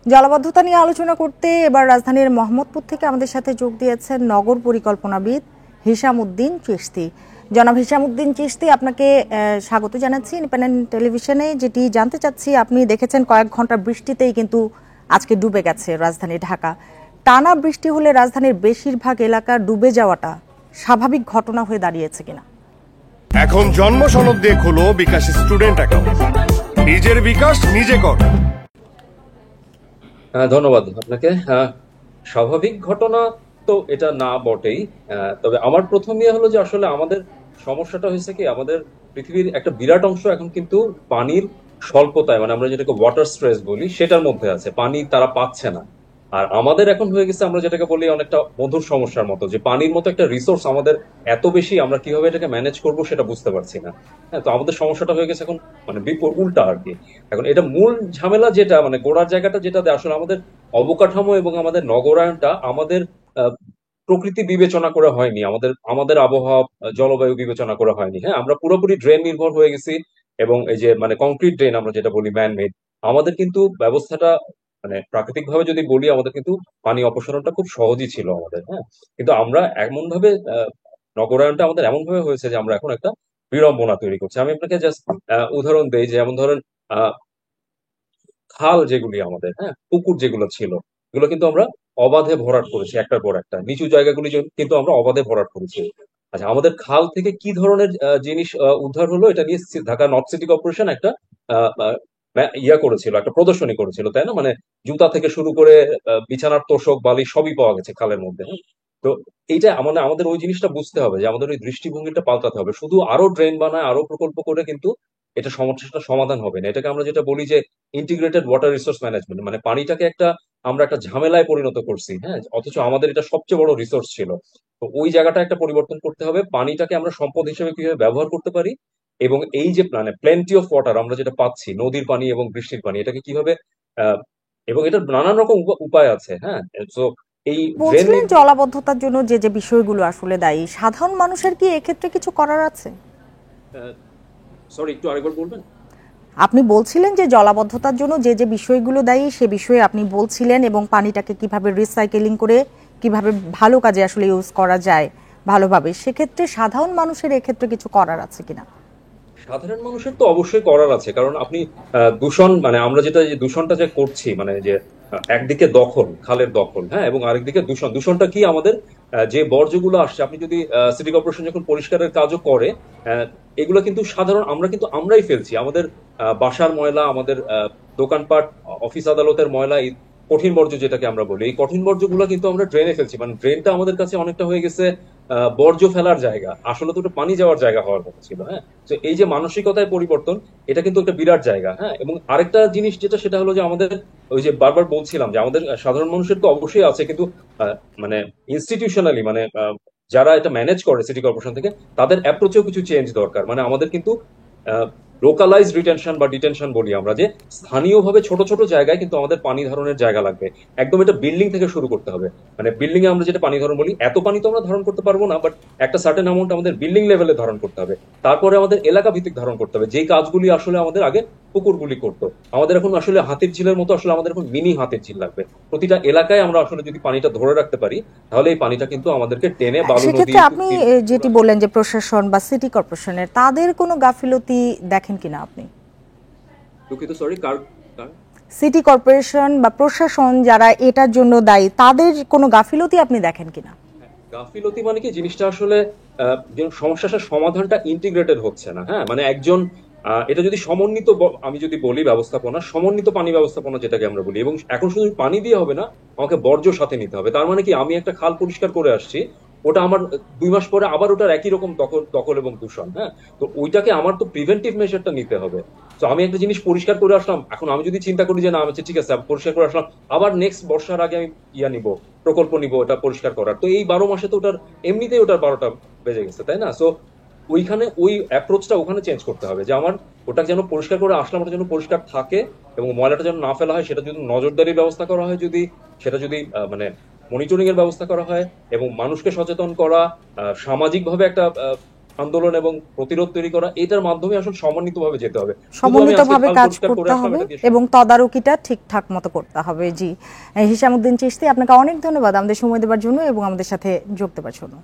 জলাবদ্ধতা নিয়ে আলোচনা করতে এবার রাজধানীর মোহাম্মদপুর থেকে আমাদের সাথে যোগ দিয়েছেন নগর পরিকল্পনাবিদ হিশাম উদ্দিন চিশতি। জনাব হিশাম উদ্দিন চিশতি, আপনাকে স্বাগত জানাচ্ছি ইন্ডিপেন্ডেন্ট টেলিভিশনে। যেটি জানতে চাচ্ছি, আপনি দেখেছেন কয়েক ঘন্টা বৃষ্টিতেই কিন্তু আজকে ডুবে গেছে রাজধানী ঢাকা। টানা বৃষ্টি হলে রাজধানীর বেশিরভাগ এলাকা ডুবে যাওয়াটা স্বাভাবিক ঘটনা হয়ে দাঁড়িয়েছে কিনা? এখন জন্ম সনদ দিয়ে খোলো বিকাশ স্টুডেন্ট অ্যাকাউন্ট, নিজের বিকাশ নিজে কর। ধন্যবাদ আপনাকে। স্বাভাবিক ঘটনা তো এটা না বটেই, তবে আমার প্রথম ইয়ে হলো যে আসলে আমাদের সমস্যাটা হয়েছে কি, আমাদের পৃথিবীর একটা বিরাট অংশ এখন কিন্তু পানির স্বল্পতায়, মানে আমরা যেটাকে ওয়াটার স্ট্রেস বলি, সেটার মধ্যে আছে। পানি তারা পাচ্ছে না। আর আমাদের এখন হয়ে গেছে, আমরা যেটাকে বলি অনেকটা মধুর সমস্যার মতো, যে পানির মতো একটা রিসোর্স আমাদের এত বেশি, আমরা কিভাবে এটাকে ম্যানেজ করব সেটা বুঝতে পারছি না। হ্যাঁ, তো আমাদের সমস্যাটা হয়ে গেছে এখন মানে উল্টা আর কি। এখন এটা মূল ঝামেলা যেটা, মানে গোড়ার জায়গাটা যেটাতে আসলে আমাদের অবকাঠামো এবং আমাদের নগরায়নটা আমাদের প্রকৃতি বিবেচনা করা হয়নি, আমাদের আমাদের আবহাওয়া জলবায়ু বিবেচনা করা হয়নি। হ্যাঁ, আমরা পুরোপুরি ড্রেন নির্ভর হয়ে গেছি, এবং এই যে মানে কংক্রিট ড্রেন আমরা যেটা বলি ম্যান মেড, আমাদের কিন্তু ব্যবস্থাটা মানে প্রাকৃতিক ভাবে যদি বলি, আমাদের কিন্তু পানি অপসারণটা খুব সহজই ছিল আমাদের। হ্যাঁ, কিন্তু আমরা এমন ভাবে নগরায়নটা আমাদের এমন ভাবে হয়েছে যে আমরা এখন একটা বিড়ম্বনা তৈরি করছি। আমি আপনাকে জাস্ট উদাহরণ দেই, যে যেমন ধরেন খাল যেগুলি আমাদের, হ্যাঁ, পুকুর যেগুলো ছিল, এগুলো কিন্তু আমরা অবাধে ভরাট করেছি একটার পর একটা। নিচু জায়গাগুলি কিন্তু আমরা অবাধে ভরাট করেছি। আচ্ছা, আমাদের খাল থেকে কি ধরনের জিনিস উদ্ধার হলো, এটা নিয়ে ঢাকা নর্থ সিটি কর্পোরেশন একটা আহ, আহ, ইয়া করেছিল, একটা প্রদর্শনী করেছিল, তাই না? মানে জুতা থেকে শুরু করে বিছানার তোষক বালি সবই পাওয়া গেছে খালের মধ্যে। হ্যাঁ? তো এইটা আমাদের আমাদের ওই জিনিসটা বুঝতে হবে, যে আমাদের ওই দৃষ্টিভঙ্গিটা পাল্টাতে হবে। শুধু আরো ড্রেন বানায় আরো প্রকল্প করে কিন্তু এটা সমস্যাটা সমাধান হবে না। এটাকে আমরা যেটা বলি যে ইন্টিগ্রেটেড ওয়াটার রিসোর্স ম্যানেজমেন্ট, মানে পানিটাকে আমরা একটা ঝামেলায় পরিণত করছি। হ্যাঁ, অথচ আমাদের এটা সবচেয়ে বড় রিসোর্স ছিল। তো ওই জায়গাটা একটা পরিবর্তন করতে হবে। পানিটাকে আমরা সম্পদ হিসেবে কিভাবে ব্যবহার করতে পারি, এবং এই যে মানে প্লেন্টি অফ ওয়াটার আমরা যেটা পাচ্ছি, নদীর পানি এবং বৃষ্টির পানি, এটাকে কিভাবে আহ, এবং এটার নানান রকম উপায় আছে। হ্যাঁ, তো এই ড্রেন, বলছিলেন জলাবদ্ধতার জন্য যে যে বিষয়গুলো আসলে দায়ী, সাধারণ মানুষের কি এক্ষেত্রে কিছু করার আছে? সরি একটু আরেকবার বলবেন। আপনি বলছিলেন যে জলাবদ্ধতার জন্য যে যে বিষয়গুলো দায়ী সে বিষয়ে আপনি বলছিলেন, এবং পানিটাকে কিভাবে রিসাইকেলিং করে কিভাবে ভালো কাজে আসলে ইউজ করা যায় ভালোভাবে। সেক্ষেত্রে সাধারণ মানুষের এক্ষেত্রে কিছু করার আছে কিনা? সাধারণ মানুষের তো অবশ্যই করার আছে, কারণ আপনি দূষণ, মানে আমরা যেটা যে দূষণটা যে করছি, মানে যে একদিকে দখল, খালের দখল, হ্যাঁ, এবং আরেকদিকে দূষণটা কি আমাদের যে বর্জ্যগুলো আসছে, আপনি যদি সিটি কর্পোরেশন যখন পরিষ্কারের কাজও করে, আহ, এগুলো কিন্তু সাধারণ আমরা কিন্তু আমরাই ফেলছি। আমাদের বাসার ময়লা, আমাদের দোকানপাট, অফিস আদালতের ময়লা, এই কঠিন বর্জ্য যেটাকে আমরা বলি, এই কঠিন বর্জ্যগুলো কিন্তু আমরা ড্রেনে ফেলছি। মানে ড্রেনটা আমাদের কাছে অনেকটা হয়ে গেছে বর্জ্য ফেলার জায়গা, আসলে তো ওটা পানি যাওয়ার জায়গা হওয়ার কথা ছিল। হ্যাঁ, তো এই যে মানসিকতায় পরিবর্তন, এটা কিন্তু একটা বিরাট জায়গা। হ্যাঁ, এবং আরেকটা জিনিস যেটা, সেটা হলো যে আমাদের ওই যে বারবার বলছিলাম যে আমাদের সাধারণ মানুষের তো অবশ্যই আছে, কিন্তু মানে ইনস্টিটিউশনালি, মানে যারা এটা ম্যানেজ করে সিটি কর্পোরেশন থেকে, তাদের অ্যাপ্রোচেও কিছু চেঞ্জ দরকার। মানে আমাদের কিন্তু লোকালাইজ রিটেনশন বা ডিটেনশন বলি আমরা, যে স্থানীয়ভাবে ছোট ছোট জায়গায় কিন্তু আমাদের পানি ধারণের জায়গা লাগবে। একদম এটা বিল্ডিং থেকে শুরু করতে হবে। মানে বিল্ডিং এ আমরা যেটা পানি ধারণ বলি, এত পানি তো আমরা ধারণ করতে পারবো না, বাট একটা সার্টেন অ্যামাউন্ট আমাদের বিল্ডিং লেভেলে ধারণ করতে হবে। তারপরে আমাদের এলাকা ভিত্তিক ধারণ করতে হবে, যেই কাজগুলি আসলে আমাদের আগে পুকুরগুলি করতো। আমাদের এখন আসলে হাতির ঝিলের মতো, আসলে আমাদের এখন মিনি হাতির ঝিল লাগবে। প্রতিটা এলাকায় আমরা আসলে যদি পানিটা ধরে রাখতে পারি, তাহলে এই পানিটা কিন্তু আমাদেরকে টেনে বালু নদী। সেক্ষেত্রে আপনি যেটি বললেন যে প্রশাসন বা সিটি কর্পোরেশনের তাদের কোনো গাফিলতি দেখেন কিনা আপনি? দুঃখিত, সরি, কার? সিটি কর্পোরেশন বা প্রশাসন যারা এটার জন্য দায়ী, তাদের কোনো গাফিলতি আপনি দেখেন কিনা? গাফিলতি মানে কি জিনিসটা আসলে যে সমস্যাটার সমাধানটা ইন্টিগ্রেটেড হচ্ছে না। হ্যাঁ, মানে একজন এটা যদি সমন্বিত আমি যদি বলি ব্যবস্থাপনা, সমন্বিত পানি ব্যবস্থাপনা যেটাকে আমরা বলি, এবং এখন শুধু পানি দিয়ে হবে না, আমাকে বর্জ্য সাথে নিতে হবে। তার মানে কি, আমি একটা খাল পরিষ্কার করে আসছি, ওটা আমার 2 মাস পরে আবার ওটার একই রকম দখল দখল এবং দূষণ। হ্যাঁ, তো ওইটাকে আমার তো প্রিভেন্টিভ মেজারটা নিতে হবে। তো আমি একটা জিনিস পরিষ্কার করে আসলাম, এখন আমি যদি চিন্তা করি যে না, আমি ঠিক আছে পরিষ্কার করে আসলাম, আবার নেক্সট বর্ষার আগে আমি নিব, প্রকল্প নিব ওটা পরিষ্কার করার, তো এই 12 মাসে তো ওটার এমনিতেই ওটার 12টা বেজে গেছে, তাই না? সো ওইখানে ওই অ্যাপ্রোচটা ওখানে চেঞ্জ করতে হবে, যে আমার ওটা যেন পরিষ্কার করে আসলাম, ওটা যেন পরিষ্কার থাকে, এবং ময়লাটা যেন না ফেলা হয়, সেটা যদি নজরদারির ব্যবস্থা করা হয়, যদি সেটা যদি মানে মনিটরিং এর ব্যবস্থা করা হয়, এবং মানুষকে সচেতন করা, সামাজিক ভাবে একটা আন্দোলন এবং প্রতিরোধ তৈরি করা, এটার মাধ্যমে আসলে সমন্বিতভাবে যেতে হবে। সমন্বিতভাবে কাজ করতে হবে এবং তদারকিটা ঠিকঠাক মতো করতে হবে। জি, হিশামুদ্দিন চিশতি, আপনাকে অনেক ধন্যবাদ আমাদের সময় দেওয়ার জন্য এবং আমাদের সাথে যোগ দেওয়ার জন্য।